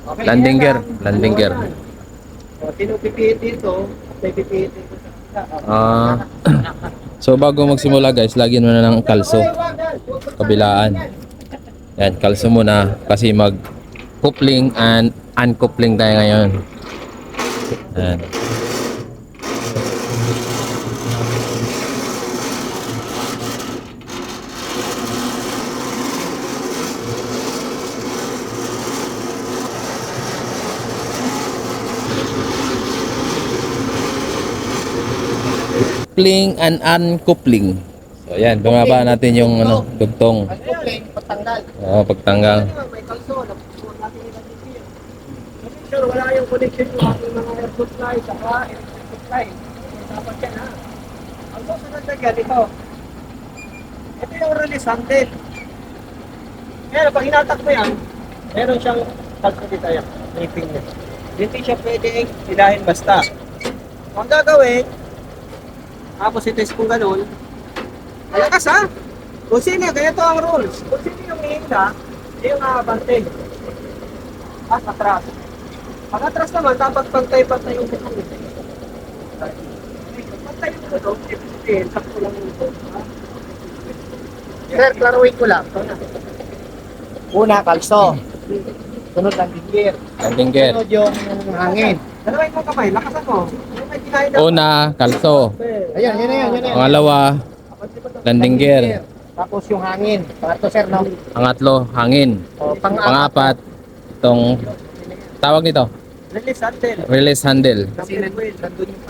Okay, Landing yan gear, lang. landing gear. Dalawa yan. So, sino pipihit dito? May pipihit dito sa isa. Ah, so bago magsimula guys, lagyan mo na ng kalso. Kabilaan. Yan, kalso muna kasi mag coupling and uncoupling tayo ngayon. Yan. Coupling and uncoupling. So yan, bumaba natin yung ano, dugtong. Uncoupling, patanggal. Pagtanggal. May kalso. Napupuan natin yung landing gear. Make sure wala yung connection yung ating mga air supply saka electric supply. Dapat yan ha. Ang susunod na yan, ito. Ito yung release handle. Kaya pag hinatak mo yan, meron siyang kalso dito yan. Tripping niya. Hindi siya pwedeng hilahin basta. Kung ang gagawin, tapos i-test kung ganun, malakas ha. Kung sino, ganito ang rules. Kung sino yung hihila, yung aabante. Atras. Pag atras naman, dapat pantay-pantay yung butong. Pantay yung butong, ibig sabihin, sakto lang yung butong. Sir, klaruin ko lang. Una, kalso. Sunod ang gear. Landing gear. Sunod yung hangin. Dalawin mo kamay, lakasan mo. Yung may kinahin na- Una, kalso. Ayan, yun na yan, yun na yan. Pangalawa, landing gear. Tapos yung hangin. Pangatlo, sir, no? Pangatlo, hangin. O, Pangapat, itong tawag nito, release handle. release handle. Kasi nandun yung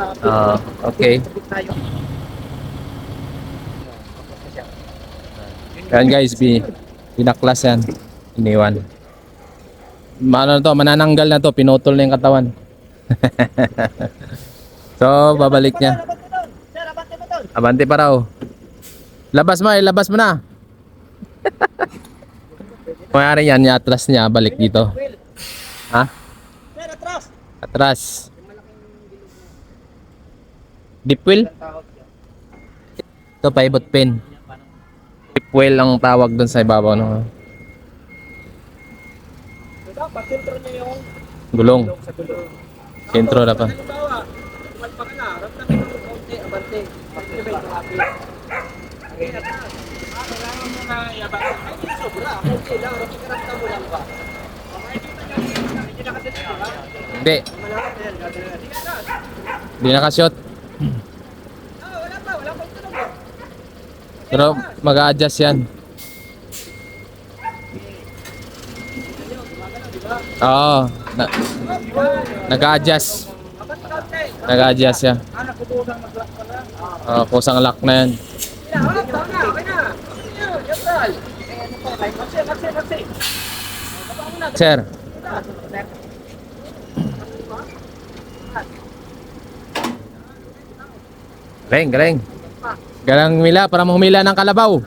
Okay. tayo. Yan guys, pinaklas yan. Iniwan. Ano na to, manananggal na to, pinutol na yung katawan. So, babalik niya. Sir, abante mo doon. Abante pa raw. Labas mo, ilabas mo na. Mayari yan, atlas niya, balik dito. Ha? Sir, atras. Atras. Deep wheel? Ito, pivot pin. Deep wheel ang tawag dun sa ibabaw. No? Dapat sentro niya yung Gulong. sa gulong. Sentro na pa. Halimbawa, tumalpa ka na, ramdamin mo yung konti, abante. Pag-ibig yung happy. Okay, atras. Kailangan mo na yabang. Ay, hindi sobra. Okay lang, ramdamin mo lang ba? Makikita niyo, hindi na kasi dito, ha? Hindi. Malaki na yan, gagawin na. Sige, atras. Hindi nakashot. Wala pa, wala pa tulog. Pero mag-a-adjust yan. Oo. Nag-a-adjust. Nag-a-adjust yan. Anak ko doon ang mag-lock ka na. Kusang lock na yan. Wala, tama, okay na. Yun, neutral. Ano pa, Maxi. Baba mo na. Sir. Galing, galing. Galang humila para mahumila ng kalabaw.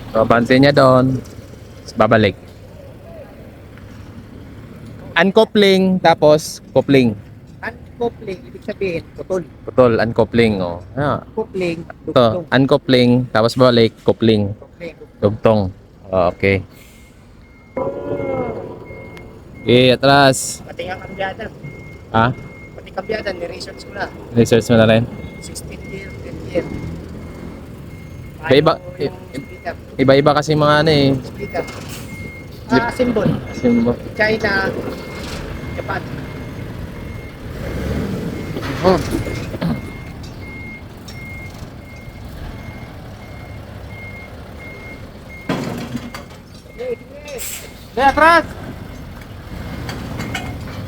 So, bansin niya doon. Tapos babalik. Uncoupling, tapos coupling. Uncoupling, ibig sabihin, putol. Putol, uncoupling. Oh. Coupling, Ito, uncoupling, tapos balik, coupling. Coupling. Dugtong. Okay. Okay, atras. Pati nga kambyada. Ha? Pati kambyada, ni-research ko na. Research mo na rin. 16 year, 10 year. Iba- Paano yung speaker? Iba-iba kasi mga ano eh. Speaker. Symbol. Symbol. China, Japan. Oh. Sige, atras!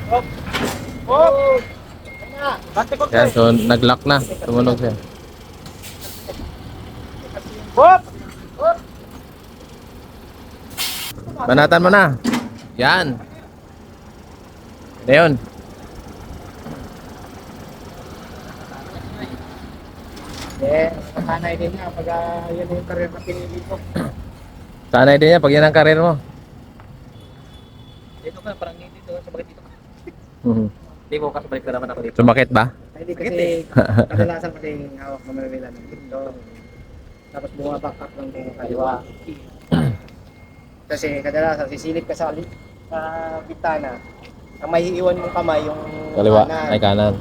Hop! Hop! Bante ko Yan, so nag-lock na. Tumunog siya. Hop! Hop! Banatan mo na. Yan. Ayun. Sanay din niya pag yan yung career na pinili ko. Sanay din yan pag yan ang karir mo. Dito ka, parang dito, sabagay dito. Mhm. Hindi ko kasabalik ka naman ako dito. Sumakit ba? Hindi kasi kadalasan kasi hawak na may ng dito. Tapos bumaback up lang din kaliwa. Kasi kadalasan sisilip ka sa bintana. Ang may iiwan mong kamay yung Kaliwa, kanan. ay kanan.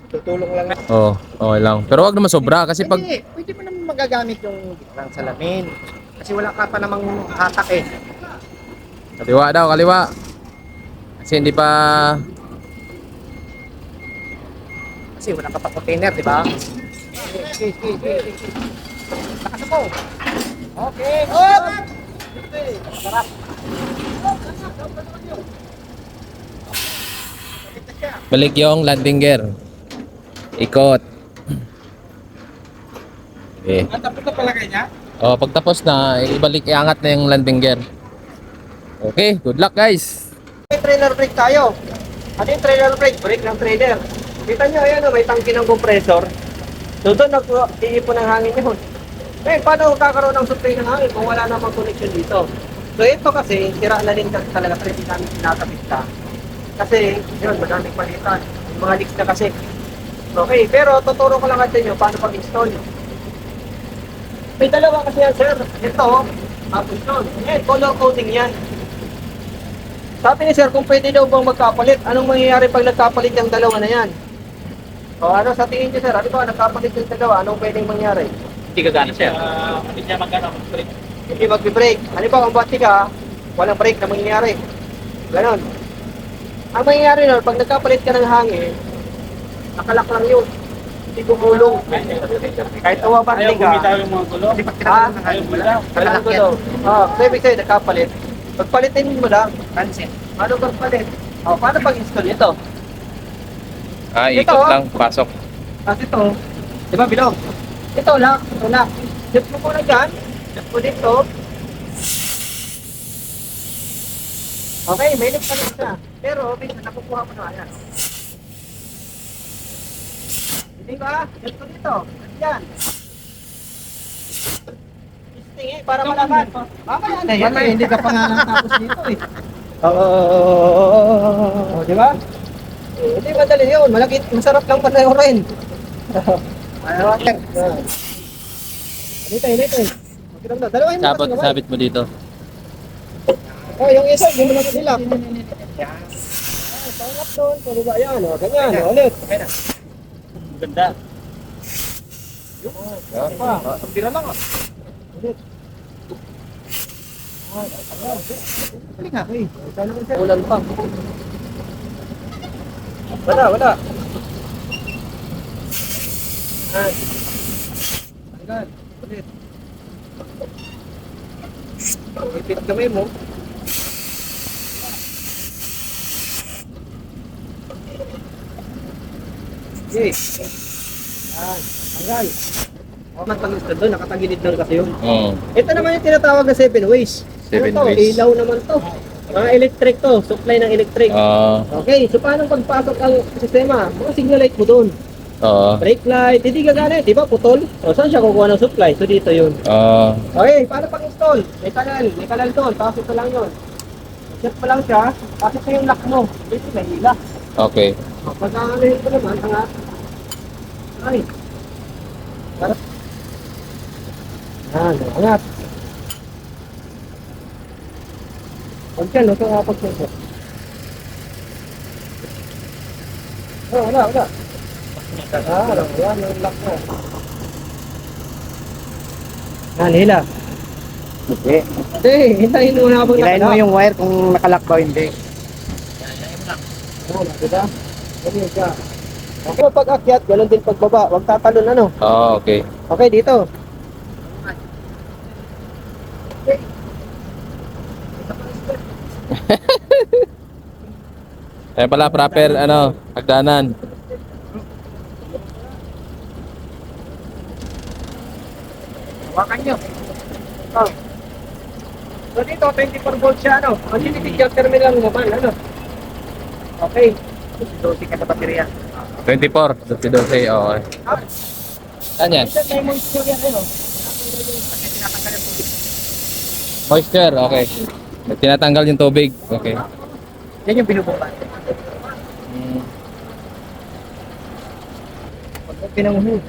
Tutulong lang. Oo, okay lang. Pero wag naman sobra kasi pag Hindi, pwede mo naman magagamit yung ng salamin. Kasi wala ka pa namang hatak eh. kaliwa daw, kaliwa. Kasi hindi pa Kasi wala ka pa container, di ba? Okay. Lakas mo. Okay. Oh! Sarap. balik yung landing gear. Ikot. Okay. Tapos na pala kanya? Oh, pagtapos na, ibalik, iangat na yung landing gear. Okay, good luck guys. May trailer brake tayo. Ano yung trailer brake? Brake ng trailer. Kita nyo, ayan, may tangki ng compressor. So doon nag-iipon ng hangin yun. Eh, paano kakaroon ng supply ng hangin kung wala namang connection dito? So ito kasi, sira na rin talaga pero hindi namin kinakabit ka. Kasi, yun, madaming palitan. Yung mga leaks na kasi. Okay, pero tuturo ko lang at inyo paano pag-install. May dalawa kasi yan, sir. Ito, tapos yun. Yan, color coding yan. Sabi ni sir, kung pwede daw bang magkapalit, anong mangyayari pag nagkapalit yung dalawa na yan? O ano sa tingin niyo sir, ano ba nagkapalit yung dalawa, anong pwedeng mangyari? Hindi gagana, sir. Hindi niya magana. Hindi magbe-brake. Ano ba kung bati ka, walang brake na mangyayari. Ganon. Ang mangyayari nun, pag nagkapalit ka ng hangin, nakalak lang yun. Hindi gumulong. Kahit uwabante Ayaw ka. bumitaw yung mga gulo. Ayaw bumitaw. Walang gulo. So ibig sa'yo, nagkapalit. Pagpalitin mo lang. Pansin. Ano bang palit? O, paano pag-install ito? Ah, Ito, ikot oh. lang, pasok. Kasi ito, di ba bilog? Ito lang, ito lang. Set mo muna dyan. Set mo dito. Okay, may link pa rin siya. Pero, minsan nakukuha mo na yan. Hindi ba? Set mo dito. Yan. Testing eh, para malaman. Mamaya na yan. Hindi ka pa nga natapos dito eh. Oo, di ba? Hindi madali yun. Masarap lang panoorin. Dito. Magkiramdam. Dalawahin mo Sabot, kasi naman. sabit mo dito. Oh, yung isa, hindi mo lang nilak. Yan. Pangat doon. Pababa yan. O, ganyan. O, ulit. Okay na. Ganda. Yan pa. Tira lang. Ulit. Balik nga. Ulan pa. Wala. Yan. Tanggal. Ulit. Ipit kamay mo. Okay. Yan. Tanggal. Pag-install doon, nakatagilid lang kasi yun. Oo. Ito naman yung tinatawag na 7 ways. Seven Ano to? ways. Ilaw naman to. Mga electric to, supply ng electric. Ah, Okay, so paano pagpasok ang sistema? Mga signal light mo doon. oo. Brake light, hindi gagana, di ba? Putol. O saan siya kukuha ng supply? So dito yun. Ah, Okay, paano pag-install? May kanal doon, tapos ito lang yun. Set pa lang siya, tapos ito yung lock mo. Dito may hila. okay. O, pagkakalahin ko naman, angat. Ay. Para. Yan, angat. Huwag yan, huwag kang kapag-sensor. Wala. Alam mo yan, yung lock mo. Yan, hila. Okay. Hindi, hintayin mo na habang Hilahin mo nakalock. yung wire kung nakalak ba o hindi. Oo, diba? Ganyan siya. Okay, pag akyat, ganun din pagbaba. Huwag tatalon, ano? Ah, okay. Okay, dito. Kaya pala proper, hagdanan. Hawakan nyo. Oh. So dito, 24 volts siya, ano? Ang tinitigyan terminal naman, ano? Okay. 12 ka na baterya. 24, 12, okay. Saan yan? Minsan may moisture yan, ano? Kasi tinatanggal yung tubig. Moisture, okay. Tinatanggal yung tubig, okay. Yan yung binubukan. Mm. Pag pinanguhuli.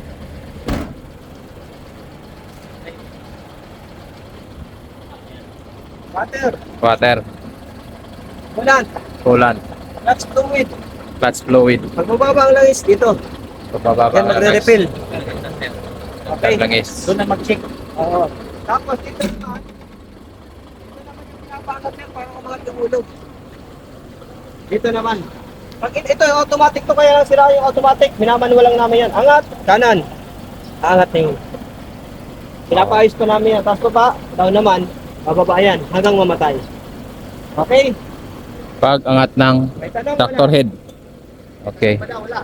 Water. water, Ulan. coolant, Clutch fluid. clutch fluid. Pag mababa ang langis dito, Pababa yan magre-refill. Okay. Langis. Doon na mag-check. Oo. Tapos dito naman yung pinapaangat yan para umangat yung ulo. Dito naman. Pag ito yung automatic to, kaya lang sira yung automatic, minamanual lang namin yan. Angat, kanan. Angat na yun. Pinapaayos pa namin yan. Tapos pa, down naman, bababa yan hanggang mamatay. Okay? Pag angat ng May tanong tractor wala? head. Okay. Wala, wala.